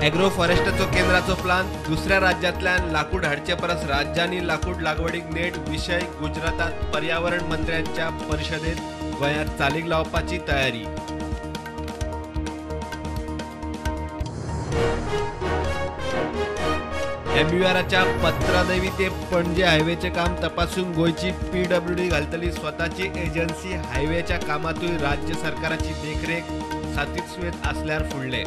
Agro फॉरेस्टचो केंद्राचो plan दुसऱ्या राज्यातल्या लाकूड हाडचे परस राज्यांनी लाकूड लागवडीक नेट विषय गुजरातात पर्यावरण मंत्र्यांच्या परिषदेत गोंयांत चालीक लावपाची तयारी। MURच्या पत्रादेवी ते पणजे हायवेचे काम तपासून गोयची PWD घालतली स्वताची एजन्सी। हायवेच्या कामातूय राज्य सरकाराची देखरेख सातीसवेत असल्यार फुडले।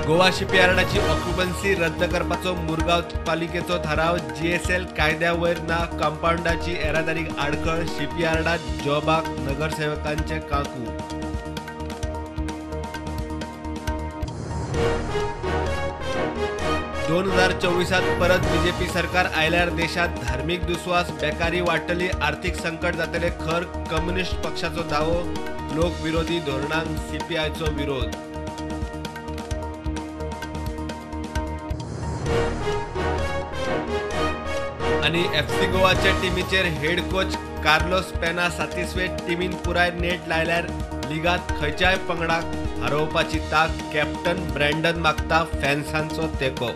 गोवा शिपयार्डाची ऑक्युपन्सी रद्द करपाचो मुरगांव पालिकेचो थाराव। GSL कायद्या वयर ना कंपाऊंडाची येरादारीक आडखळ। शिपयार्डात जॉबाक नगरसेवकांचे काकू। 2024 परत BJP सरकार आयल्यार देशात धार्मिक दुस्वास बेकारी वाडटली, आर्थिक संकट जातले खर कम्युनिस्ट पक्षाचो दावो। लोक विरोधी धोरणांक CPIचो विरोध। आणि FC गोवाच्या टीमीचेर हेड कोच कार्लोस पेना 37वे टीमीन पुराय नेट लायल्यार लिगात खंयच्याय पंगडाक हरोवपाची ताक। कॅप्टन ब्रँडन मागता फॅन्सांचो तेंको।